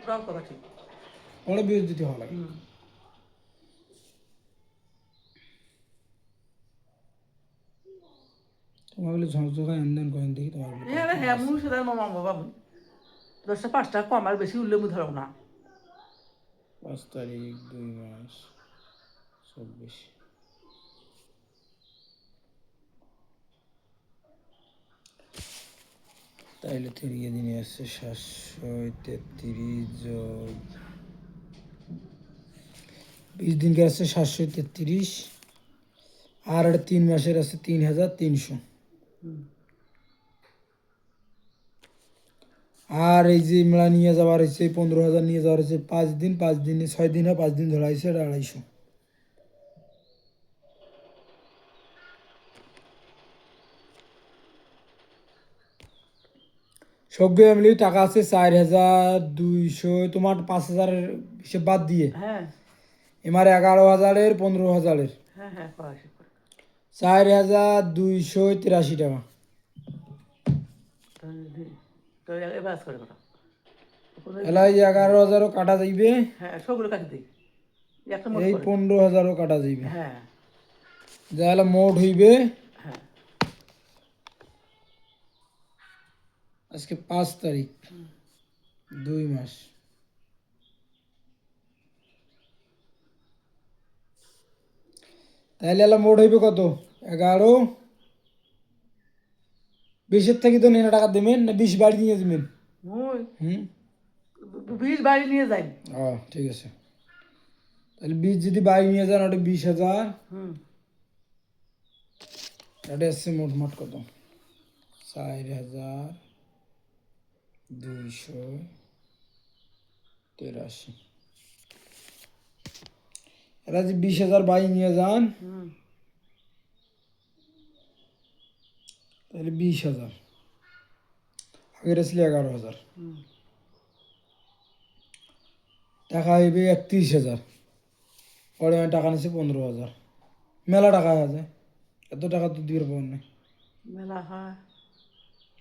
ওটাও কথা ঠিক। পরে বিয়ে দিতে হওয়া লাগে তোমার বলে ঝকঝকা এনদেন করেন দেখি তোমার বলে হ্যাঁ হ্যাঁ মুই সেটা মামা বাবা মুই 10টা 5টা কম আর বেশি উঠলে মুই ধরো না 5 তারিখ 2 মাস 24 তাইলে তিরিয়ে দিনে আসছে 733 যোগ 20 দিনকে আসছে 733 আর 3 মাসের আছে 3300 আর এই যে মেলা নিয়ে যাওয়ার হয়েছে 15,000 নিয়ে যাওয়ার হয়েছে 5 দিন 5 দিনে 6 দিন 5 দিন ধরা হয়েছে 250 সবগুলো মিলিয়ে টাকা আছে 4,200 তোমার 5,000-এর হিসেব বাদ দিয়ে হ্যাঁ এমার 11,000-এর 15,000-এর হ্যাঁ হ্যাঁ করাছি 4,283 টাকা তো এবার করে কথা এলাই 11,000-ও কাটা যাইবে হ্যাঁ সবগুলো কাটি দিই একটা মোট এই করে 15,000-ও কাটা যাইবে হ্যাঁ তাহলে মোট হইবে হ্যাঁ আজকে 5 তারিখ 2 মাস তাহলে এলা মোট হইবে কত 11 20-এর থেকে তো নেনা টাকা দেবেন না 20 বাড়ি নিয়ে দেবেন মুই হুম 20 বাড়ি নিয়ে যাই ঠিক আছে তাহলে 20 যদি বাড়ি নিয়ে যান ওটা 20,000 এটা আসছে মোট কত 4,283 এরা যে 20,000 বাড়ি নিয়ে যান তাহলে 20,000 আগের আসলে 11,000 টাকা হইবে 31,000 পরে আমি টাকা নিচ্ছি 15,000 মেলা টাকা আছে এত টাকা তো দিয়ে পাবেন না মেলা হয়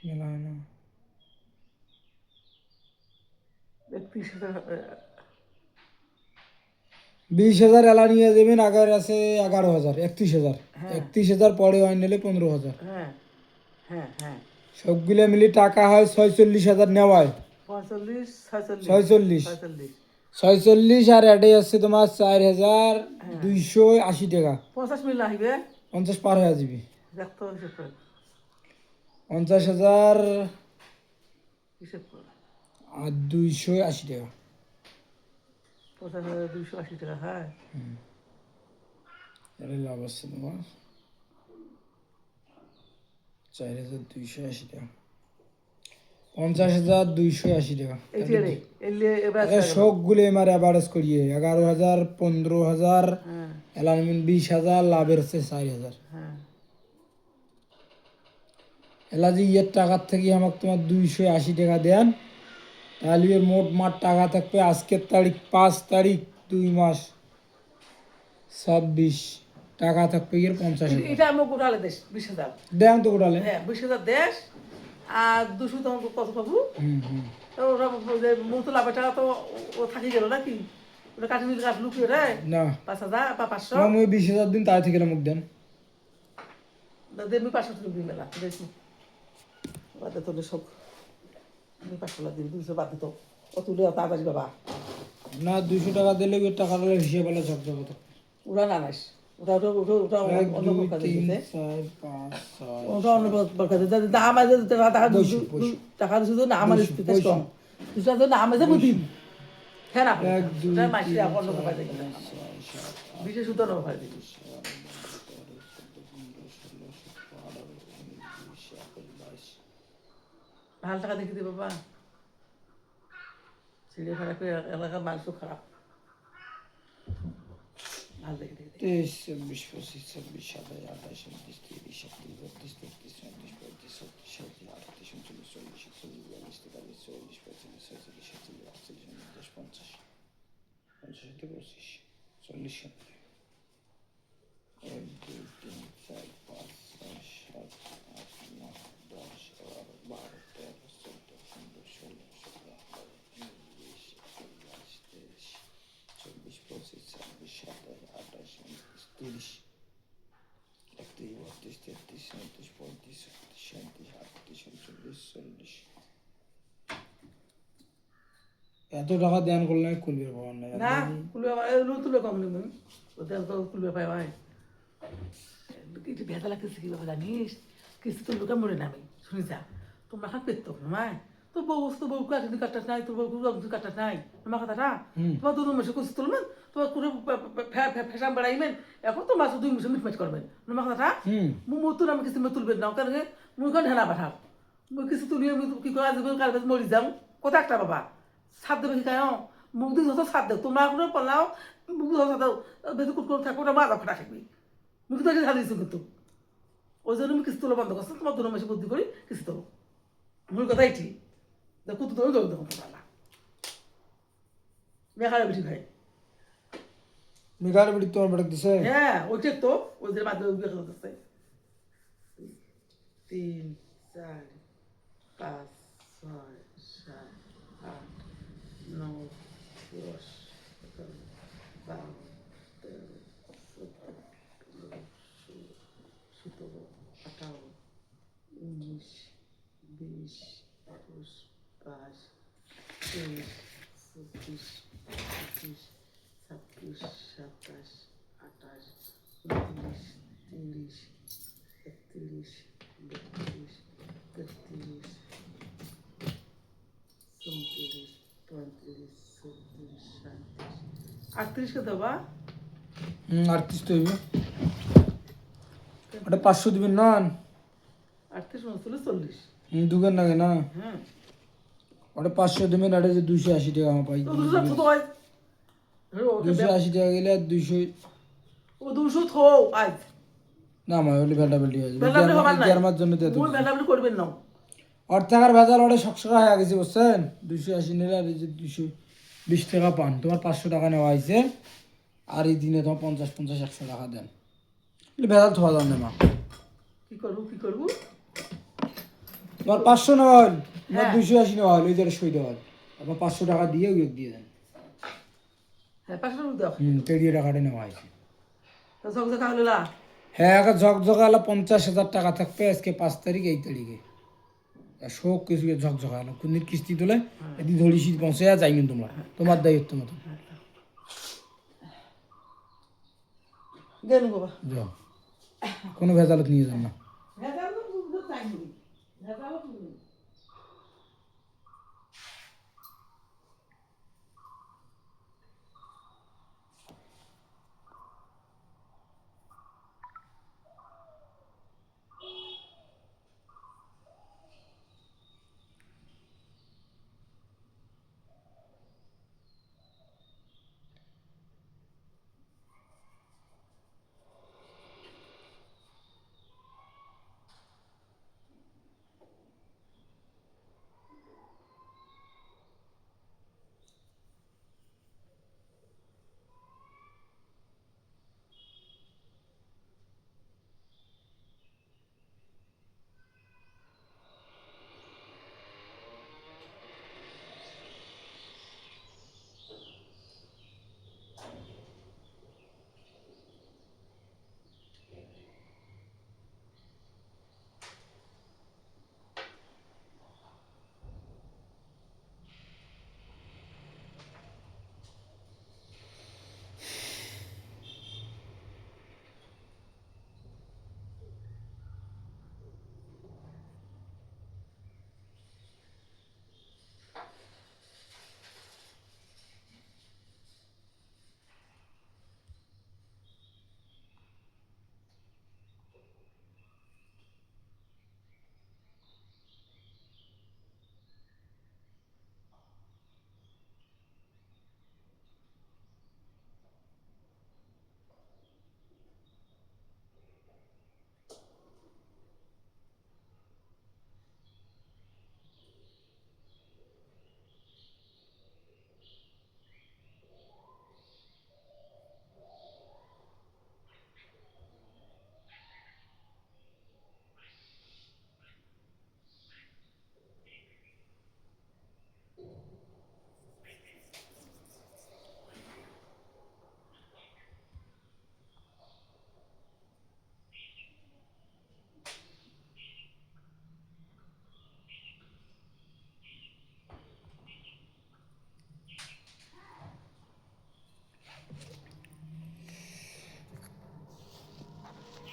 মেলা হয় না 20,000 এলা নিয়ে যাবেন আগের আছে 11,000 31,000 31,000 পরে হয় নিলে 15,000 হ্যাঁ হ্যাঁ হ্যাঁ সবগুলো মিলে টাকা হয় 46,000 নেওয়ায় 45 46 46 46 আর এটাই আছে তোমার 4,280 টাকা 50 মিল আহিবে 50 পার হয়ে যাবে দেখতো হিসেব করে 50,000 হিসেব করে আর 280 টাকা 50,280 টাকা হ্যাঁ এটা লাভ আছে তোমার 4,280 টাকা 50,280 টাকা এইটারে এলে এবার সবগুলো এমার অ্যাভারেজ করিয়ে 11,000 15,000 এলানমিন 20,000 লাভের হচ্ছে 4,000 হ্যাঁ এলা যে ইয়ের টাকার থেকে আমাকে তোমার 280 টাকা দেন তাহলে এর মোট টাকা থাকবে আজকের তারিখ 5 তারিখ 2 মাস 26 টাকা থাকবে এর 50,000 এটা আমি গোটালে দেশ 20,000 দেন তো গোটালে হ্যাঁ 20,000 দেশ আর 200 তোমাকে কত পাবো তো ওরা মূলত লাভের টাকা তো ও থাকি গেল নাকি ওটা কাটি মিল কাটলু কি রে না 5,000 বা 500 আমি 20,000 দিন তাই থেকে মুখ দেন দেবি 500 তুমি মেলা দেখি বাদে তোলে সব আমি 500 দিন 200 বাদে তো ও তুলে তাড়াতাড়ি বাবা না 200 টাকা দিলে ওই টাকাটা হিসেবে বলে ঝকঝক হতো ওরা না নাইস ওটা ওটা ওটা ওটা অন্য প্রকার দিতে 4 5 6 ওটা অন্য প্রকার দিতে না আমাদের টাকা টাকা দিতে না আমাদের স্থিতি কম দুটা তো না আমাদের বুদ্ধি হ্যাঁ না ওটা মাসি অন্য প্রকার দিতে বিশেষ সুতো অন্য প্রকার দিতে ভালো টাকা দেখে দিবে বাবা চিড়িয়াখানা এলাকার মানুষ খারাপ ভালো দেখে দেখে 23 24 25 26 27 28 29 30 31 32 33 34 35 36 37 38 39 40 41 42 43 44 45 46 47 48 50 50 50 1 2 3 4 5 6 7 8 9 10 11 12 13 14 15 16 17 18 19 20 এত টাকা দেন করলে খুলবে পাওয়ার নাই না খুলবে তুলে কম নেবেন ওদের তো খুলবে পাই ভাই কিছু ভেজা লাগতেছে কি বাবা জানিস কিছু তো লোকে মরে নামি শুনি যা তোমরা খান পেত মায় তোর বউ কাটি কাটাস নাই তোর বউ কাটাস নাই তোমার কথাটা তোমার দু মাসে কুচি তুলবেন তোমার কোনো ফ্যাশন বাড়াইবেন এখন তো মাসে 2 মাসে মিটমাট করবেন তোমার কথাটা মুখ তুলে আমি কিছু তুলবেন না কারণ মুখ ঢেলা পাঠাও মুখ কিছু তুলিয়ে কি করে আজ কাল মরি যাও কত একটা বাবা সাত দেবে কি খায় মুখ দিয়ে যত সাত দেব তোমরা কোনো পলাও মুখ দিয়ে সাত দাও বেশি কুটকুট থাকো ওটা মাজা ফাটা থাকবি মুখ দিয়ে ঢাল দিয়েছো কিন্তু ওই জন্য আমি কিছু তোলা বন্ধ করছি তোমার 2 মাসে বুদ্ধি করি কিছু তোলো মূল কথাই ঠিক কুতু তুমি দৌড় দেখো তোমরা মেঘারে বেশি ভাই মেঘার বাড়ি তোমার বেড়ে দিছে হ্যাঁ ওইটাই তো ওদের মাধ্যমে বিয়ে করতেছে 3 4 5 6 7 8 9 10 11 12 13 14 17 18 19 20 21 22 23 24 25 26 27 28 29 30 31 32 33 34 35 36 37 38 কে দেবা 38 তো হইবে ওটা 500 দিবেন না 38 39 40 দুগের নাগে না হ্যাঁ ওটা 500 দিবেন এটা যে 280 টাকা আমার পাই তো 200 তো হয় 280 টাকা গেলে 200 ও 200 থো আজ না আমার ওলি ভেলটা বেলটি আছে বেলাবলি হবার নাই আমার জন্য দিয়ে মুই বেলাবলি করবেন না অর্থাকার ভেজাল ওটা সকসকা হয়ে গেছে বুঝছেন 280 নিলে আর এই যে 220 টাকা পান তোমার 500 টাকা নেওয়া হয়েছে আর এই দিনে তোমার 50 100 টাকা দেন ভেজাল থোয়া যান না মা কি করবো তোমার 500 নেওয়া হল তোমার হ্যাঁ। 280 নেওয়া হল ওই যেটা সই দেওয়া হল আবার 500 টাকা দিয়ে ওই দিয়ে দেন হ্যাঁ 500 টাকা দাও পেরিয়ে টাকাটা নেওয়া হয়েছে তো সব জায়গা হলো না হ্যাঁ একটা ঝকঝকালো 50,000 টাকা থাকবে আজকে 5 তারিখ এই তারিখে শোক কিছু ঝকঝকালো কোনদিন কিস্তি তোলে এদিন ধরি শীত পৌঁছে যাই কিন্তু তোমরা তোমার দায়িত্ব মতো গেল বাবা যাও কোনো ভেজালত নিয়ে যান না ভেজাল তো টাইম নেই ভেজাল